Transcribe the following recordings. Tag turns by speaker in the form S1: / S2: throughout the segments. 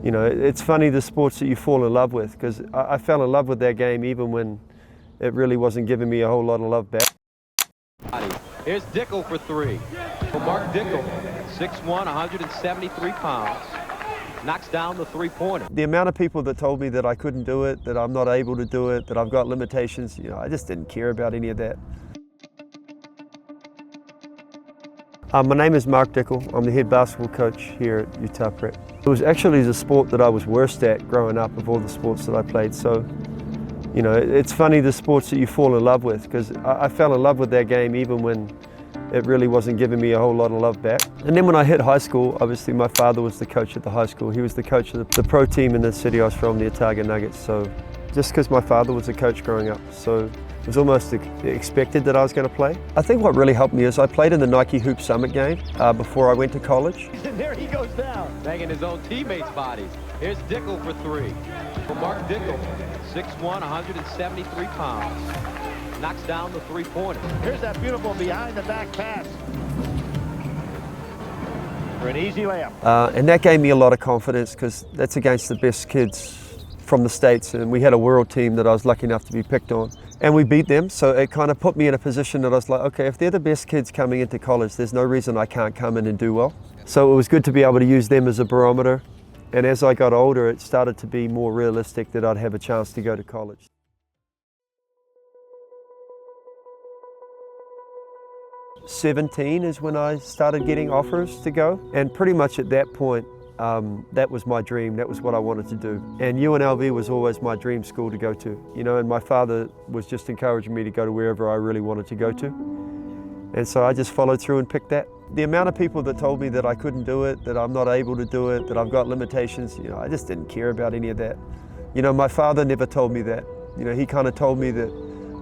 S1: You know, it's funny the sports that you fall in love with, because I fell in love with that game even when it really wasn't giving me a whole lot of love back.
S2: Here's Dickel for three. Mark Dickel, 6'1", 173 pounds, knocks down the three-pointer.
S1: The amount of people that told me that I couldn't do it, that I'm not able to do it, that I've got limitations, you know, I just didn't care about any of that. My name is Mark Dickel. I'm the head basketball coach here at Utah Prep. It was actually the sport that I was worst at growing up of all the sports that I played. So, you know, it's funny the sports that you fall in love with, because I fell in love with that game even when it really wasn't giving me a whole lot of love back. And then when I hit high school, obviously my father was the coach at the high school. He was the coach of the pro team in the city I was from, the Otago Nuggets. So just because my father was a coach growing up, so it was almost expected that I was going to play. I think what really helped me is I played in the Nike Hoop Summit game before I went to college.
S2: And there he goes down, banging his own teammates' bodies. Here's Dickel for three. Mark Dickel, 6'1", 173 pounds, knocks down the three-pointer.
S3: Here's that beautiful behind-the-back pass for an easy layup.
S1: And that gave me a lot of confidence, because that's against the best kids from the States, and we had a world team that I was lucky enough to be picked on. And we beat them, so it kind of put me in a position that I was like, okay, if they're the best kids coming into college, there's no reason I can't come in and do well. So it was good to be able to use them as a barometer. And as I got older, it started to be more realistic that I'd have a chance to go to college. '17 is when I started getting offers to go. And pretty much at that point, that was my dream, that was what I wanted to do. And UNLV was always my dream school to go to. You know, and my father was just encouraging me to go to wherever I really wanted to go to. And so I just followed through and picked that. The amount of people that told me that I couldn't do it, that I'm not able to do it, that I've got limitations, you know, I just didn't care about any of that. You know, my father never told me that. You know, he kind of told me that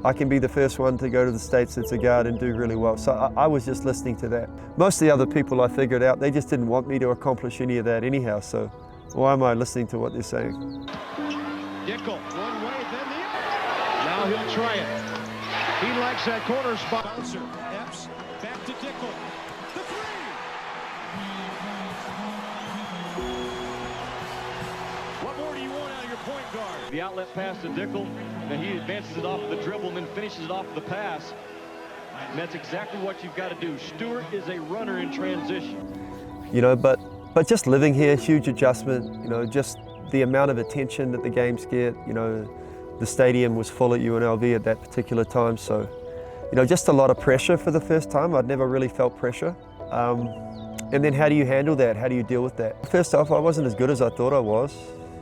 S1: I can be the first one to go to the States as a guard and do really well. So I was just listening to that. Most of the other people I figured out, they just didn't want me to accomplish any of that anyhow, so why am I listening to what they're saying?
S3: Dickel, one way, then the other. Now he'll try it. He likes that corner spot. Bouncer, Epps, back to Dickel. The three! What more do you want out of your point guard?
S4: The outlet pass to Dickel, and he advances it off of the dribble and then finishes it off of the pass. And that's exactly what you've got to do. Stewart is a runner in transition.
S1: You know, but just living here, huge adjustment, you know, just the amount of attention that the games get, you know, the stadium was full at UNLV at that particular time, so, you know, just a lot of pressure for the first time. I'd never really felt pressure. And then how do you handle that? How do you deal with that? First off, I wasn't as good as I thought I was.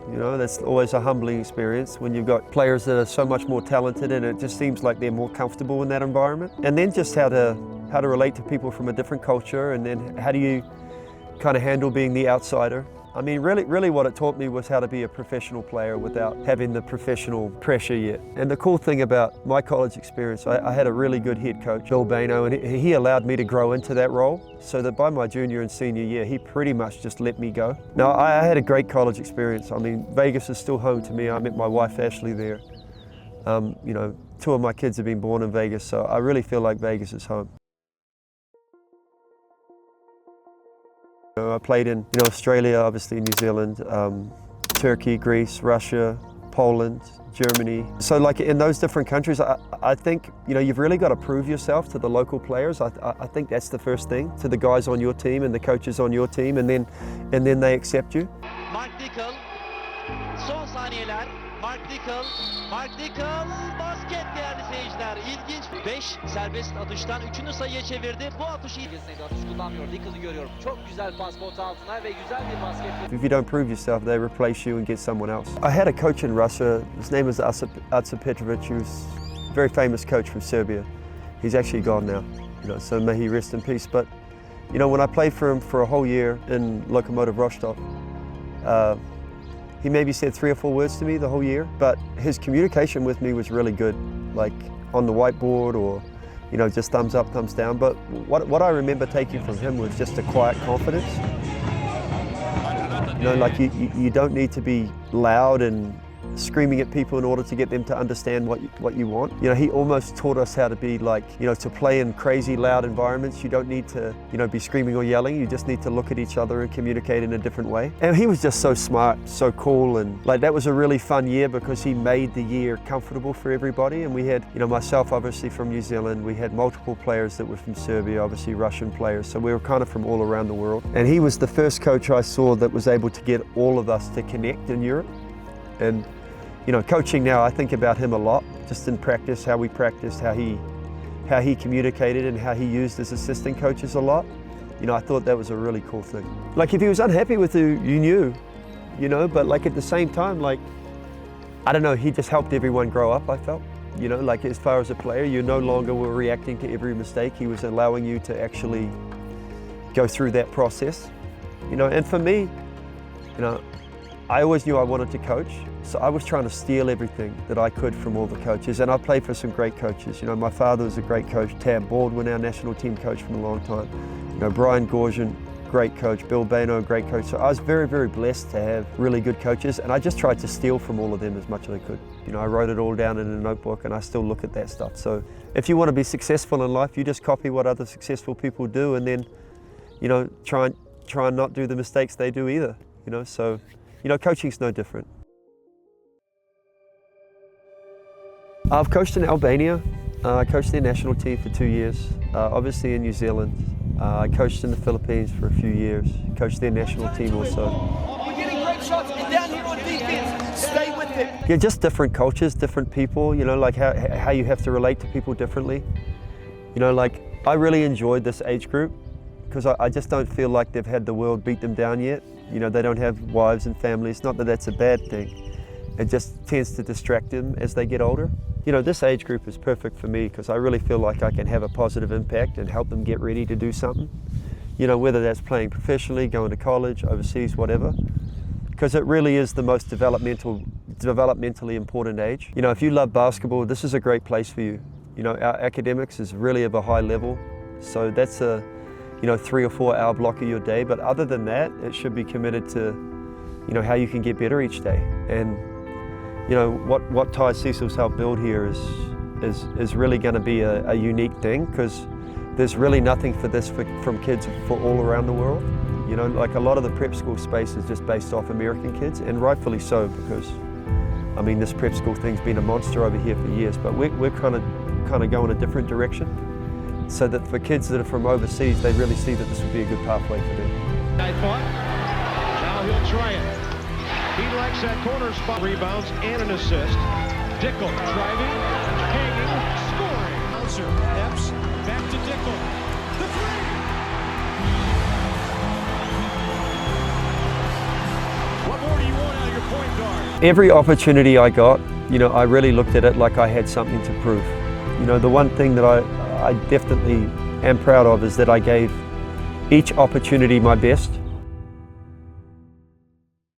S1: You know, that's always a humbling experience when you've got players that are so much more talented, and it just seems like they're more comfortable in that environment. And then just how to relate to people from a different culture, and then how do you kind of handle being the outsider. I mean, really what it taught me was how to be a professional player without having the professional pressure yet. And the cool thing about my college experience, I had a really good head coach, Bill Bano, and he allowed me to grow into that role, so that by my junior and senior year, he pretty much just let me go. Now, I had a great college experience. I mean, Vegas is still home to me. I met my wife, Ashley, there. You know, 2 of my kids have been born in Vegas, so I really feel like Vegas is home. I played in Australia, obviously New Zealand, Turkey, Greece, Russia, Poland, Germany. So like in those different countries, I think, you know, you've really got to prove yourself to the local players. I think that's the first thing, to the guys on your team and the coaches on your team, and then they accept you.
S5: Mark Dickel, son saniyeler. Mark Dickel, basket değerli seyirciler. İlginç. 5 serbest atıştan 3. sayıya çevirdi. Bu atış iyi. Atış kullanmıyor. Dickel'ı görüyorum. Çok güzel pas pota altına ve güzel bir basket.
S1: If you don't prove yourself, they replace you and get someone else. I had a coach in Russia. His name was Artur Petrovic. He was a very famous coach from Serbia. He's actually gone now, you know, so may he rest in peace. But, you know, when I played for him for a whole year in Lokomotiv Rostov, he maybe said 3 or 4 words to me the whole year, but his communication with me was really good, like on the whiteboard or, you know, just thumbs up, thumbs down. But what I remember taking from him was just a quiet confidence. You know, like you don't need to be loud and screaming at people in order to get them to understand what you want. You know, he almost taught us how to be like, you know, to play in crazy loud environments. You don't need to, you know, be screaming or yelling. You just need to look at each other and communicate in a different way. And he was just so smart, so cool, and like that was a really fun year because he made the year comfortable for everybody. And we had, you know, myself obviously from New Zealand, we had multiple players that were from Serbia, obviously Russian players, so we were kind of from all around the world. And he was the first coach I saw that was able to get all of us to connect in Europe. And you know, coaching now, I think about him a lot, just in practice, how we practiced, how he communicated and how he used his assistant coaches a lot. You know, I thought that was a really cool thing. Like if he was unhappy with you, you knew, you know, but like at the same time, like, I don't know, he just helped everyone grow up, I felt. You know, like as far as a player, you no longer were reacting to every mistake. He was allowing you to actually go through that process. You know, and for me, you know, I always knew I wanted to coach, so I was trying to steal everything that I could from all the coaches, and I played for some great coaches. You know, my father was a great coach, Tab Baldwin, our national team coach from a long time. You know, Brian Gorgian, great coach, Bill Bano, great coach. So I was very, very blessed to have really good coaches, and I just tried to steal from all of them as much as I could. You know, I wrote it all down in a notebook, and I still look at that stuff. So if you want to be successful in life, you just copy what other successful people do, and then, you know, try and not do the mistakes they do either. You know, so. You know, coaching's no different. I've coached in Albania. I coached their national team for 2 years. Obviously in New Zealand. I coached in the Philippines for a few years. Coached their national team also.
S6: We're getting great shots. Get down here on defense. Stay with it.
S1: Yeah, just different cultures, different people. You know, like how you have to relate to people differently. You know, like I really enjoyed this age group because I just don't feel like they've had the world beat them down yet. You know, they don't have wives and families. Not that that's a bad thing. It just tends to distract them as they get older. You know, this age group is perfect for me because I really feel like I can have a positive impact and help them get ready to do something. You know, whether that's playing professionally, going to college, overseas, whatever. Because it really is the most developmentally important age. You know, if you love basketball, this is a great place for you. You know, our academics is really of a high level. So that's a, you know, 3 or 4 hour block of your day, but other than that, it should be committed to, you know, how you can get better each day. And, you know, what Ty Cecil's helped build here is really going to be a unique thing because there's really nothing for this from kids for all around the world. You know, like a lot of the prep school space is just based off American kids, and rightfully so because, I mean, this prep school thing's been a monster over here for years, but we're kind of going a different direction. So that for kids that are from overseas, they really see that this would be a good pathway for them.
S3: I thought. Now he'll try it. He likes that corner spot. Rebounds and an assist. Dickel driving, hanging, scoring. Bouncer, Epps, back to Dickel. The three! What more do you want out of your point guard?
S1: Every opportunity I got, you know, I really looked at it like I had something to prove. You know, the one thing that I definitely am proud of is that I gave each opportunity my best.